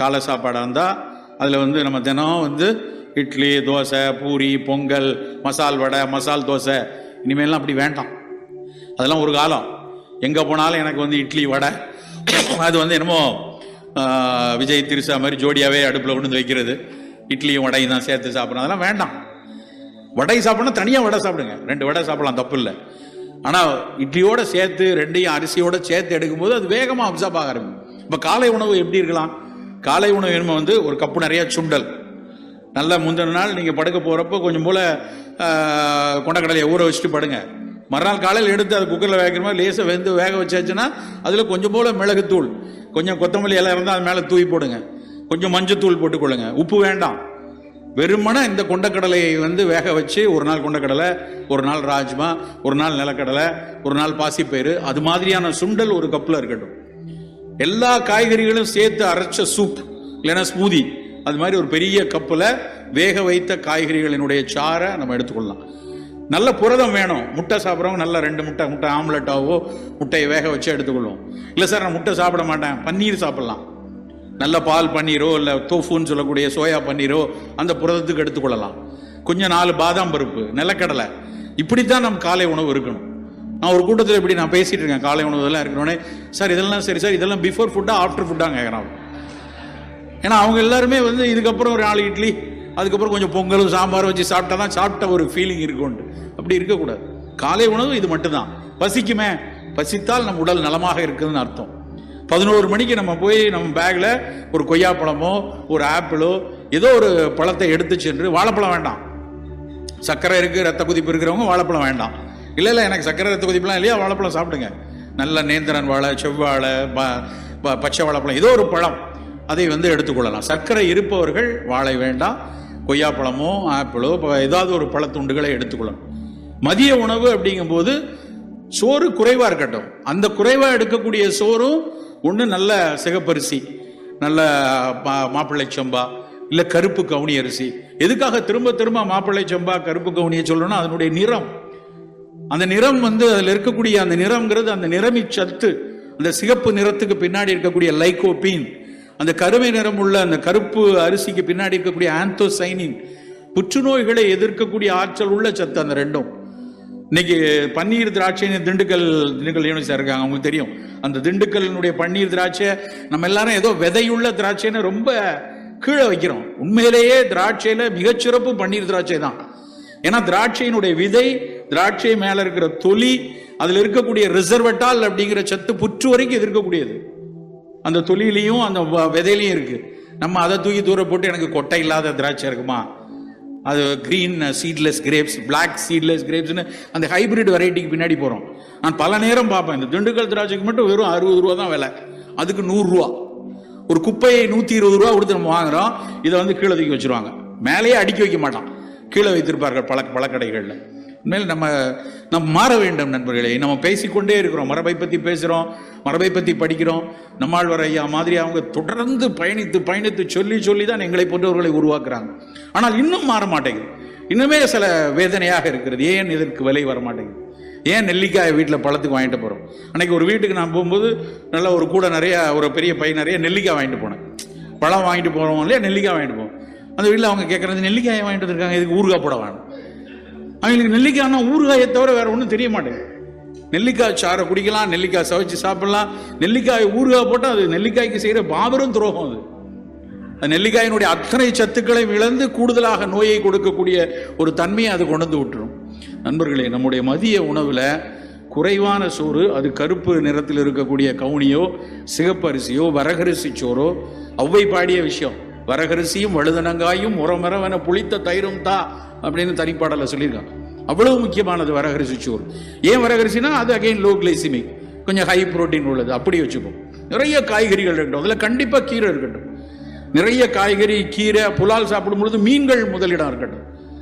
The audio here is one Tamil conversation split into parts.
காலை சாப்பாடாக இருந்தால் அதில் வந்து நம்ம தினம் வந்து இட்லி, தோசை, பூரி, பொங்கல், மசால் வடை, மசால் தோசை, இனிமேலாம் அப்படி வேண்டாம். அதெல்லாம் ஒரு காலம். எங்கே போனாலும் எனக்கு வந்து இட்லி வடை, அது வந்து என்னமோ விஜய் திருசா மாதிரி ஜோடியாகவே அடுப்பில் கொண்டு வந்து வைக்கிறது, இட்லியும் வடையும் தான் சேர்த்து சாப்பிடணும். அதெல்லாம் வேண்டாம். வடை சாப்பிடணும், தனியாக வடை சாப்பிடுங்க, 2 வடை சாப்பிடலாம், தப்பு இல்லை. ஆனால் இட்லியோடு சேர்த்து 2ஐயும் அரிசியோடு சேர்த்து எடுக்கும்போது அது வேகமாக அப்சார்ப் ஆக இருக்கும். இப்போ காலை உணவு எப்படி இருக்கலாம்? காலை உணவு வேணுமா வந்து ஒரு கப்பு நிறைய சுண்டல், நல்லா முந்தின நாள் நீங்கள் படுக்க போகிறப்போ கொஞ்சம் போல் கொண்டக்கடலையை ஊற வச்சுட்டு படுங்க. மறுநாள் காலையில் எடுத்து அது குக்கரில் வேகிற மாதிரி லேசாக வெந்து வேக வச்சாச்சுன்னா அதில் கொஞ்சம் போல் மிளகுத்தூள், கொஞ்சம் கொத்தமல்லி எல்லாம் இருந்தால் அது மேலே தூவி போடுங்க, கொஞ்சம் மஞ்சத்தூள் போட்டுக்கொள்ளுங்க, உப்பு வேண்டாம். வெறுமனே இந்த கொண்டக்கடலையை வந்து வேக வச்சு, ஒரு நாள் கொண்டக்கடலை, ஒரு நாள் ராஜ்மா, ஒரு நாள் நிலக்கடலை, ஒரு நாள் பாசிப்பயிறு, அது மாதிரியான சுண்டல் ஒரு கப்பில் இருக்கட்டும். எல்லா காய்கறிகளும் சேர்த்து அரைச்ச சூப் இல்லைன்னா ஸ்மூதி, அது மாதிரி ஒரு பெரிய கப்பில் வேக வைத்த காய்கறிகளினுடைய சாறை நம்ம எடுத்துக்கொள்ளலாம். நல்ல புரதம் வேணும். முட்டை சாப்பிட்றவங்க நல்ல 2 முட்டை ஆம்லெட்டாவோ முட்டையை வேக வச்சு எடுத்துக்கொள்ளும். இல்லை சார் நான் முட்டை சாப்பிட மாட்டேன், பன்னீர் சாப்பிட்லாம். நல்ல பால் பன்னீரோ இல்லை தோஃபுன்னு சொல்லக்கூடிய சோயா பன்னீரோ அந்த புரதத்துக்கு எடுத்துக்கொள்ளலாம். கொஞ்சம் 4 பாதாம் பருப்பு, நிலக்கடலை, இப்படித்தான் நம்ம காலை உணவு இருக்கணும். நான் ஒரு கூட்டத்தில் இப்படி நான் பேசிட்டு இருக்கேன், காலை உணவு இதெல்லாம் இருக்கணும்னே. சார் இதெல்லாம் சரி சார், இதெல்லாம் பிஃபோர் ஃபுட்டா ஆஃப்டர் ஃபுட்டாக கேட்குறாங்க. ஏன்னா அவங்க எல்லாருமே வந்து இதுக்கப்புறம் ஒரு 4 இட்லி, அதுக்கப்புறம் கொஞ்சம் பொங்கலும் சாம்பார் வச்சு சாப்பிட்டா தான் சாப்பிட்ட ஒரு ஃபீலிங் இருக்கும்ட்டு. அப்படி இருக்கக்கூடாது. காலை உணவு இது மட்டும்தான். பசிக்குமே, பசித்தால் நம் உடல் நலமாக இருக்குதுன்னு அர்த்தம். 11 மணிக்கு நம்ம போய் நம்ம பேக்கில் ஒரு கொய்யாப்பழமோ ஒரு ஆப்பிளோ ஏதோ ஒரு பழத்தை எடுத்து சென்று, வாழைப்பழம் வேண்டாம், சர்க்கரை இருக்குது ரத்த கொதிப்பு இருக்கிறவங்க வாழைப்பழம் வேண்டாம். இல்லை எனக்கு சர்க்கரை ரத்த கொதிப்புலாம் இல்லையா, வாழைப்பழம் சாப்பிடுங்க. நல்ல நேந்திரன் வாழை, செவ்வாழை, பச்சை வாழைப்பழம், ஏதோ ஒரு பழம் அதை வந்து எடுத்துக்கொள்ளலாம். சர்க்கரை இருப்பவர்கள் வாழை வேண்டாம், கொய்யாப்பழமோ ஆப்பிளோ ஏதாவது ஒரு பழத்துண்டுகளை எடுத்துக்கொள்ளணும். மதிய உணவு அப்படிங்கும்போது சோறு குறைவாக இருக்கட்டும். அந்த குறைவாக எடுக்கக்கூடிய சோறும் ஒன்று நல்ல சிகப்பரிசி, நல்ல மாப்பிள்ளை சம்பா, இல்லை கருப்பு கவுனி அரிசி. எதுக்காக திரும்ப திரும்ப மாப்பிள்ளை சம்பா கருப்பு கவுனியை சொல்லணும்னா அதனுடைய நிறம், அந்த நிறம் வந்து அதில் இருக்கக்கூடிய அந்த நிறம்ங்கிறது அந்த நிறமி சத்து, அந்த சிகப்பு நிறத்துக்கு பின்னாடி இருக்கக்கூடிய லைகோபீன், அந்த கருமை நிறம் உள்ள அந்த கருப்பு அரிசிக்கு பின்னாடி இருக்கக்கூடிய ஆந்தோசைனின், புற்றுநோய்களை எதிர்க்கக்கூடிய ஆற்றல் உள்ள சத்து. அந்த ரெண்டும் இன்னைக்கு பன்னீர் திராட்சை திண்டுக்கல் யூனிவர்சிட்டி இருக்காங்க, அவங்களுக்கு தெரியும். அந்த திண்டுக்கல்னுடைய பன்னீர் திராட்சை நம்ம எல்லாரும் ஏதோ விதையுள்ள திராட்சைன்னு ரொம்ப கீழே வைக்கிறோம். உண்மையிலேயே திராட்சையில மிகச்சிறப்பு பன்னீர் திராட்சை தான். ஏன்னா திராட்சையினுடைய விதை, திராட்சை மேல இருக்கிற தொலி, அதுல இருக்கக்கூடிய ரிசர்வட்டால் அப்படிங்கிற சத்து புற்று வரைக்கும் எதிர்க்கக்கூடியது. அந்த தொலிலையும் அந்த விதையிலையும் இருக்கு. நம்ம அதை தூக்கி தூர போட்டு எனக்கு கொட்டை இல்லாத திராட்சை இருக்குமா, அது green seedless grapes, black seedless கிரேப்ஸ்னு அந்த ஹைபிரிட் வெரைட்டிக்கு பின்னாடி போகிறோம். நான் பல நேரம் பார்ப்பேன், இந்த திண்டுக்கல் திராட்சைக்கு மட்டும் வெறும் 60 ரூபா தான் விலை, அதுக்கு 100 ரூபா. ஒரு குப்பையை 120 ரூபா கொடுத்து நம்ம வாங்குறோம். இதை வந்து கீழே தூக்கி வச்சிருவாங்க, மேலேயே அடுக்கி வைக்க மாட்டான், கீழே வைத்திருப்பார்கள் பழக்கடைகளில். உண்மையில் நம்ம மாற வேண்டும் நண்பர்களே. நம்ம பேசிக்கொண்டே இருக்கிறோம், மரபை பற்றி பேசுகிறோம், மரபை பற்றி படிக்கிறோம். நம்மாழ்வார் ஐயா மாதிரி அவங்க தொடர்ந்து பயணித்து சொல்லி தான் எங்களை போன்றவர்களை உருவாக்குறாங்க. ஆனால் இன்னும் மாற மாட்டேங்குது. இன்னுமே சில வேதனையாக இருக்கிறது. ஏன் இதற்கு விலை வர மாட்டேங்குது? ஏன் நெல்லிக்காய் வீட்டில் பழத்துக்கு வாங்கிட்டு போகிறோம்? அன்னைக்கு ஒரு வீட்டுக்கு நான் போகும்போது நல்ல ஒரு கூட நிறைய, ஒரு பெரிய பை நிறைய நெல்லிக்காய் வாங்கிட்டு போனேன். பழம் வாங்கிட்டு போகிறோம் இல்லையா, நெல்லிக்காய் வாங்கிட்டு போவோம். அந்த வீட்டில் அவங்க கேட்குறது, நெல்லிக்காயை வாங்கிட்டு வந்துருக்காங்க, இதுக்கு ஊறுகாய் போட வேணும். அவங்களுக்கு நெல்லிக்காய்னா ஊறுகாயை தவிர வேற ஒன்றும் தெரிய மாட்டேங்குது. நெல்லிக்காய் சாறை குடிக்கலாம், நெல்லிக்காய் சவைச்சு சாப்பிடலாம். நெல்லிக்காய் ஊறுகாய் போட்டால் அது நெல்லிக்காய்க்கு செய்கிற மாபெரும் துரோகம். அது நெல்லிக்காயினுடைய அத்தனை சத்துக்களை இழந்து கூடுதலாக நோயை கொடுக்கக்கூடிய ஒரு தன்மையை அது கொண்டு வந்து விட்டுரும். நண்பர்களே, நம்முடைய மதிய உணவில் குறைவான சோறு, அது கருப்பு நிறத்தில் இருக்கக்கூடிய கவுனியோ சிகப்பரிசியோ வரகரிசி சோறோ, ஒவ்வை பாடிய விஷயம், வரகரிசியும் வழுதனங்காயும் உரமரவென புளித்த தயிரும் தா அப்படின்னு தனிப்பாடல சொல்லியிருக்காங்க. அவ்வளவு முக்கியமானது வரகரிசி சோறு. ஏன் வரகரிசினா அது அகைன் லோ கிளைசிமிக், கொஞ்சம் ஹை புரோட்டீன் உள்ளது. அப்படி வச்சுப்போம். நிறைய காய்கறிகள் இருக்கட்டும், அதில் கண்டிப்பாக கீரை இருக்கட்டும். நிறைய காய்கறி, கீரை, புலால் சாப்பிடும் பொழுது மீன்கள் முதலிடம் இருக்கட்டும்.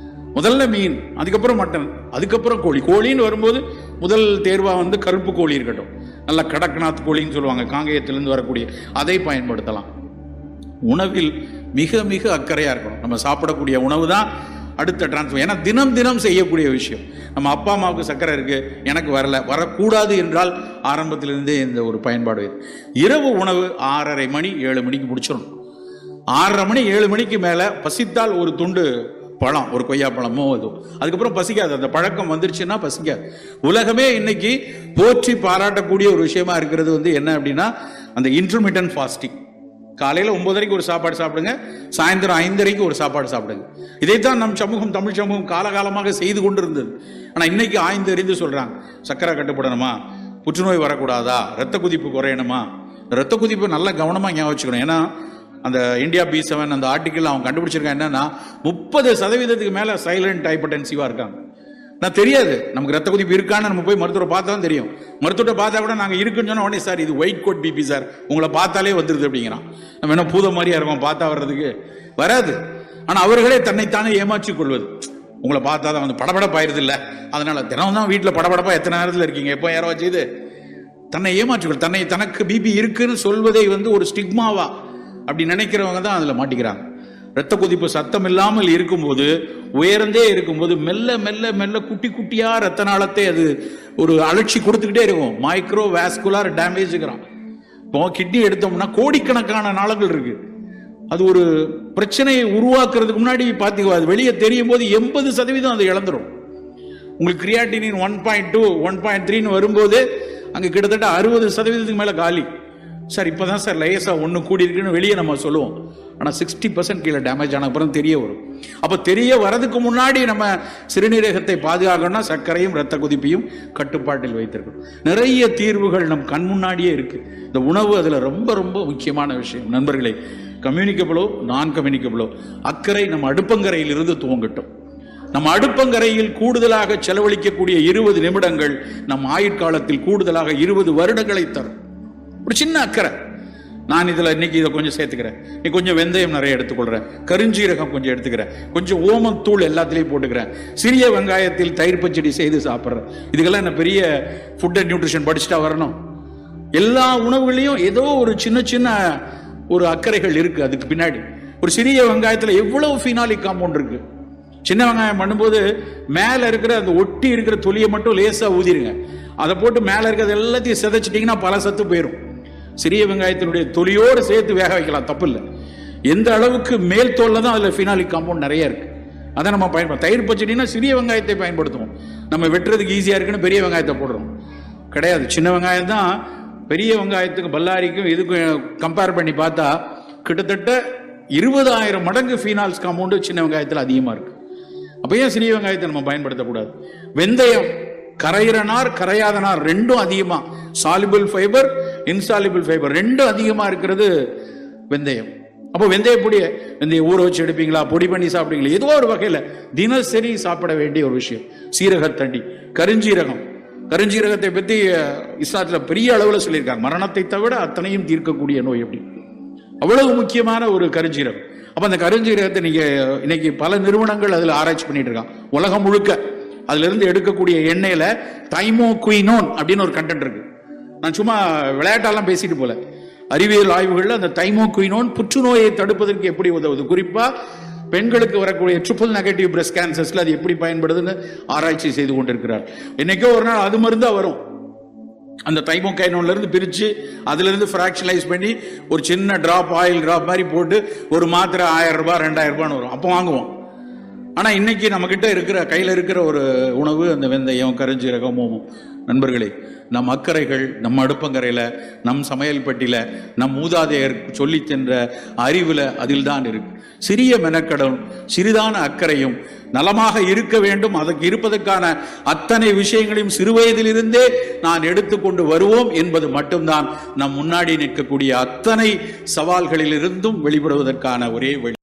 முதல்ல மீன், அதுக்கப்புறம் மட்டன், அதுக்கப்புறம் கோழி. கோழின்னு வரும்போது முதல் தேர்வா வந்து கருப்பு கோழி இருக்கட்டும். நல்ல கடக்நாத் கோழின்னு சொல்லுவாங்க, காங்கேயத்திலிருந்து வரக்கூடிய, அதை பயன்படுத்தலாம். உணவில் மிக மிக அக்கறையா இருக்கணும். நம்ம சாப்பிடக்கூடிய உணவு தான் அடுத்த டிரான்ஸ்ஃபர். ஏன்னா தினம் தினம் செய்யக்கூடிய விஷயம். நம்ம அப்பா அம்மாவுக்கு சர்க்கரை இருக்கு, எனக்கு வரக்கூடாது என்றால் ஆரம்பத்திலிருந்தே இந்த ஒரு பயன்பாடு. இரவு உணவு 6:30 மணி 7 மணிக்கு முடிச்சிடணும். 6:30 மணி 7 மணிக்கு மேல பசித்தால் ஒரு துண்டு பழம், ஒரு கொய்யா பழமோ அதுவும், அதுக்கப்புறம் பசிக்காது. அந்த பழக்கம் வந்துருச்சுன்னா பசிக்காது. உலகமே இன்னைக்கு போற்றி பாராட்டக்கூடிய ஒரு விஷயமா இருக்கிறது வந்து என்ன அப்படின்னா அந்த இன்டர்மிட்டன்ட் ஃபாஸ்டிங். காலையில 9:30 ஒரு சாப்பாடு சாப்பிடுங்க, சாயந்தரம் 5:30 ஒரு சாப்பாடு சாப்பிடுங்க. இதைத்தான் நம் சமூகம், தமிழ் சமூகம் காலகாலமாக செய்து கொண்டிருந்தது. ஆனா இன்னைக்கு ஆய்ந்து அறிந்து சொல்றாங்க, சக்கரை கட்டுப்படணுமா, புற்றுநோய் வரக்கூடாதா, ரத்த குதிப்பு குறையணுமா. ரத்த குதிப்பு நல்ல கவனமா ஞாபகம் வச்சுக்கணும். ஏன்னா அந்த இந்தியா B7 அந்த ஆர்டிக்கல் அவங்க கண்டுபிடிச்சிருக்காங்க என்னன்னா 30% மேல சைலண்ட் ஹைப்பர்டென்சிவா இருக்காங்க. நான் தெரியாது நமக்கு ரத்த குதிப்பு இருக்கான்னு நம்ம போய் மருத்துவரை பார்த்தா தான் தெரியும். மருத்துவரை பார்த்தா கூட நாங்க இருக்குன்னு சொன்ன உடனே சார் இது ஒயிட் கோட் பிபி சார், உங்களை பார்த்தாலே வந்துருது அப்படிங்கிறான். நம்ம என்ன பூத மாதிரியா இருக்கோம் பார்த்தா வர்றதுக்கு? வராது. ஆனா அவர்களே தன்னைத்தானே ஏமாற்றிக் கொள்வது. உங்களை பார்த்தா தான் வந்து படபடப்பாயிருது இல்ல, அதனால தினம் தான் வீட்டுல படபடப்பா எத்தனை நேரத்தில் இருக்கீங்க, எப்போ யாரோ வச்சு தன்னை ஏமாற்றிக்கொள், தனக்கு பிபி இருக்குன்னு சொல்வதை வந்து ஒரு ஸ்டிக்மாவா அப்படி நினைக்கிறவங்க தான் அதுல மாட்டிக்கிறாங்க. ரத்த கொதிப்பு சத்தம் இல்லாமல் இருக்கும்போது, உயர்ந்தே இருக்கும்போது மெல்ல மெல்ல மெல்ல குட்டி குட்டியா ரத்த நாளத்தை அது ஒரு அலட்சி கொடுத்துக்கிட்டே இருக்கும். மைக்ரோ வாஸ்குலர் டேமேஜ்ங்கிறான். இப்போ கிட்னி எடுத்தோம்னா கோடிக்கணக்கான நாளங்கள் இருக்கு. அது ஒரு பிரச்சனையை உருவாக்குறதுக்கு முன்னாடி பாத்தீங்க, அது வெளியே தெரியும் போது 80% அதை இழந்துடும். உங்களுக்கு கிரியாட்டினின் 1.2 1.3 வரும்போது அங்க கிட்டத்தட்ட 60% மேல காலி. சார் இப்பதான் சார் லேசா ஒண்ணு கூடி இருக்குன்னு வெளியே நம்ம சொல்லுவோம். ஆனா 60% கீழே டேமேஜ் ஆன அப்புறம் தெரிய வரும். அப்ப தெரிய வரதுக்கு முன்னாடி நம்ம சிறுநீரகத்தை பாதுகாக்கணும்னா சர்க்கரையும் ரத்த கொதிப்பையும் கட்டுப்பாட்டில் வைத்திருக்கணும். நிறைய தீர்வுகள் நம் கண் முன்னாடியே இருக்கு. இந்த உணவு அதுல ரொம்ப ரொம்ப முக்கியமான விஷயம். நண்பர்களே, கம்யூனிகபிளோ நான் கம்யூனிகபிளோ அக்கறை நம்ம அடுப்பங்கரையில் இருந்து துவங்கட்டும். நம்ம அடுப்பங்கரையில் கூடுதலாக செலவழிக்கக்கூடிய 20 நிமிடங்கள் நம் ஆயுட்காலத்தில் கூடுதலாக 20 வருடங்களை தரும். ஒரு சின்ன அக்கறை. நான் இதுல இன்னைக்கு இதை கொஞ்சம் சேர்த்துக்கிறேன், நீ கொஞ்சம் வெந்தயம் நிறைய எடுத்துக்கொள்றேன், கருஞ்சீரகம் கொஞ்சம் எடுத்துக்கிறேன், கொஞ்சம் ஓமத்தூள் எல்லாத்திலையும் போட்டுக்கிறேன், சிறிய வெங்காயத்தில் தயிர் பச்சடி செய்து சாப்பிட்றேன். இதுக்கெல்லாம் என்ன பெரிய ஃபுட் அண்ட் நியூட்ரிஷன் படிச்சுட்டா வரணும்? எல்லா உணவுகளையும் ஏதோ ஒரு சின்ன சின்ன ஒரு அக்கறைகள் இருக்கு. அதுக்கு பின்னாடி ஒரு சிறிய வெங்காயத்துல எவ்வளவு ஃபினாலிக் காம்பவுண்ட் இருக்கு. சின்ன வெங்காயம் பண்ணும்போது மேல இருக்கிற அந்த ஒட்டி இருக்கிற தொலியை மட்டும் லேசா ஊதிருங்க. அதை போட்டு மேல இருக்கிறது எல்லாத்தையும் சிதைச்சிட்டீங்கன்னா பல சத்து போயிடும். சிறிய வெங்காயத்தினுடைய தொலியோடு சேர்த்து வேக வைக்கலாம், தப்பு இல்லை. எந்த அளவுக்கு மேல் தோல்ல தான் அதுல ஃபினாலிக் காம்பவுண்ட் நிறைய இருக்கு. அதை நம்ம பயன்படுத்த தயிர் பச்சடினா சிறிய வெங்காயத்தை பயன்படுத்துவோம். நம்ம வெட்டுறதுக்கு ஈஸியா இருக்குன்னு பெரிய வெங்காயத்தை போடுறோம். கிடையாது, சின்ன வெங்காயம் தான். பெரிய வெங்காயத்துக்கு பல்லாரிக்கும் இதுக்கும் கம்பேர் பண்ணி பார்த்தா கிட்டத்தட்ட 20,000 மடங்கு ஃபீனால்ஸ் காம்பவுண்டு சின்ன வெங்காயத்தில் அதிகமா இருக்கு. அப்ப ஏன் சிறிய வெங்காயத்தை நம்ம பயன்படுத்தக்கூடாது? வெந்தயம் கரையிற நார் கரையாத நார் ரெண்டும் அதிகமா, சாலிபிள் ஃபைபர் இன்சாலிபிள் ஃபைபர் ரெண்டும் அதிகமா இருக்கிறது வெந்தயம். அப்போ வெந்தய பொடியை வெந்தயம் ஊற வச்சு எடுப்பீங்களா, பொடி பண்ணி சாப்பிடுவீங்களா, ஏதோ ஒரு வகையில தினசரி சாப்பிட வேண்டிய ஒரு விஷயம். சீரகத்தண்டி, கருஞ்சீரகத்தை பத்தி இஸ்லாத்துல பெரிய அளவுல சொல்லியிருக்காங்க. மரணத்தை தவிர அத்தனையும் தீர்க்கக்கூடிய நோய் அப்படி, அவ்வளவு முக்கியமான ஒரு கருஞ்சீரகம். அப்ப அந்த கருஞ்சீரகத்தை நீங்க இன்னைக்கு பல நிறுவனங்கள் அதுல ஆராய்ச்சி பண்ணிட்டு இருக்காங்க. உலகம் முழுக்க அதுல இருந்து எடுக்கக்கூடிய எண்ணெயில தைமோகுயினோன் அப்படின்னு ஒரு கண்டென்ட் இருக்கு. நான் சும்மா விளையாட்டெல்லாம் பேசிட்டு போல, அறிவியல் ஆய்வுகள்ல அந்த தைமோகுயினோன் புற்றுநோயை தடுப்பதற்கு எப்படி உதவுது, குறிப்பா பெண்களுக்கு வரக்கூடிய ட்ரிபிள் நெகட்டிவ் பிரஸ்ட் கேன்சர்ஸ்ல அது எப்படி பயன்படுதுன்னு ஆராய்ச்சி செய்து கொண்டிருக்கிறார். என்னைக்கோ ஒரு நாள் அது மருந்தா வரும். அந்த தைமோகைனோன்ல இருந்து பிரிச்சு அதுல இருந்து ஃபிராக்ஷனலைஸ் பண்ணி ஒரு சின்ன டிராப் ஆயில் டிராப் மாதிரி போட்டு ஒரு மாத்திரை 1000 ரூபாய் 2000 ரூபான்னு வரும். அப்போ வாங்குவோம். ஆனா இன்னைக்கு நம்ம கிட்ட இருக்கிற கையில இருக்கிற ஒரு உணவு அந்த வெந்தயம், கருஞ்சீரகம், ஓமம். நண்பர்களே, நம் அக்கறைகள் நம் அடுப்பங்கரையில, நம் சமையல் பட்டியில, நம் மூதாதையர் சொல்லி சென்ற அறிவுல அதில் தான் இருக்கு. சிறிய மெனக்கடும் சிறிதான அக்கறையும் நலமாக இருக்க வேண்டும். அதற்கு இருப்பதற்கான அத்தனை விஷயங்களையும் சிறுவயதிலிருந்தே நான் எடுத்துக்கொண்டு வருவோம் என்பது மட்டும்தான் நம் முன்னாடி நிற்கக்கூடிய அத்தனை சவால்களிலிருந்தும் வெளிப்படுவதற்கான ஒரே வழி.